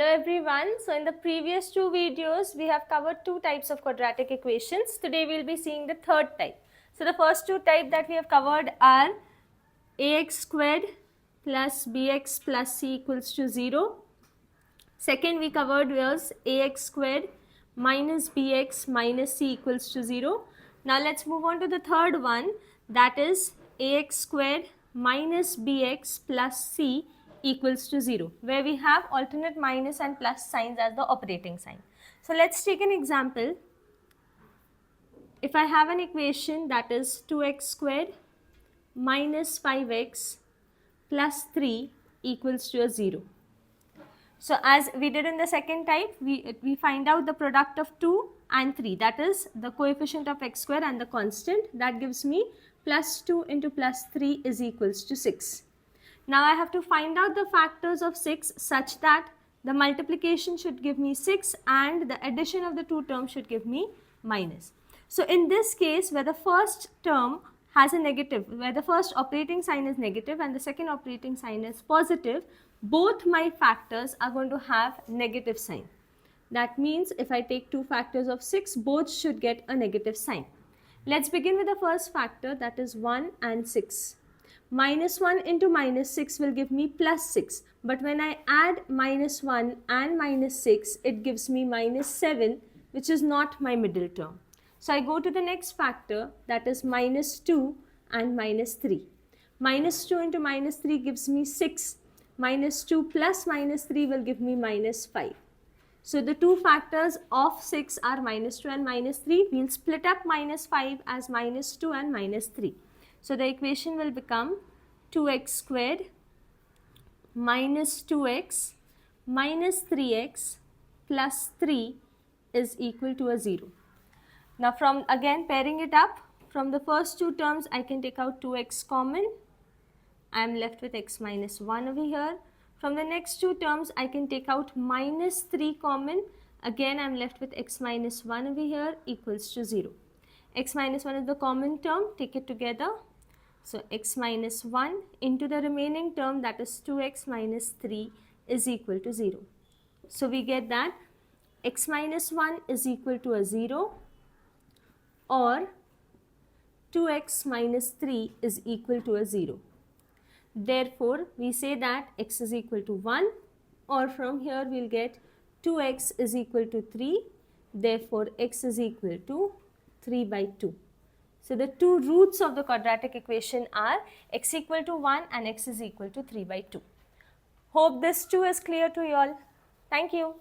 Hello everyone. So in the previous two videos, we have covered two types of quadratic equations. Today we will be seeing the third type. So the first two types that we have covered are ax squared plus bx plus c equals to 0. Second we covered was ax squared minus bx minus c equals to 0. Now let's move on to the third one, that is ax squared minus bx plus c equals to 0, where we have alternate minus and plus signs as the operating sign. So let's take an example. If I have an equation that is 2x squared minus 5x plus 3 equals to a 0. So as we did in the second type, we find out the product of 2 and 3, that is the coefficient of x square and the constant. That gives me plus 2 into plus 3 is equals to 6. Now I have to find out the factors of 6 such that the multiplication should give me 6 and the addition of the two terms should give me minus. So in this case, where the first term has a negative, where the first operating sign is negative and the second operating sign is positive, both my factors are going to have negative sign. That means if I take two factors of 6, both should get a negative sign. Let's begin with the first factor, that is 1 and 6. Minus 1 into minus 6 will give me plus 6. But when I add minus 1 and minus 6, it gives me minus 7, which is not my middle term. So I go to the next factor, that is minus 2 and minus 3. Minus 2 into minus 3 gives me 6. Minus 2 plus minus 3 will give me minus 5. So the two factors of 6 are minus 2 and minus 3. We'll split up minus 5 as minus 2 and minus 3. So the equation will become 2x squared minus 2x minus 3x plus 3 is equal to a 0. Now from again pairing it up, from the first two terms I can take out 2x common. I am left with x minus 1 over here. From the next two terms I can take out minus 3 common. Again I am left with x minus 1 over here equals to 0. X minus 1 is the common term, take it together. So x minus 1 into the remaining term, that is 2x minus 3 is equal to 0. So we get that x minus 1 is equal to a 0 or 2x minus 3 is equal to a 0. Therefore, we say that x is equal to 1, or from here we will get 2x is equal to 3. Therefore, x is equal to 3 by 2. So the two roots of the quadratic equation are x equal to 1 and x is equal to 3 by 2. Hope this too is clear to you all. Thank you.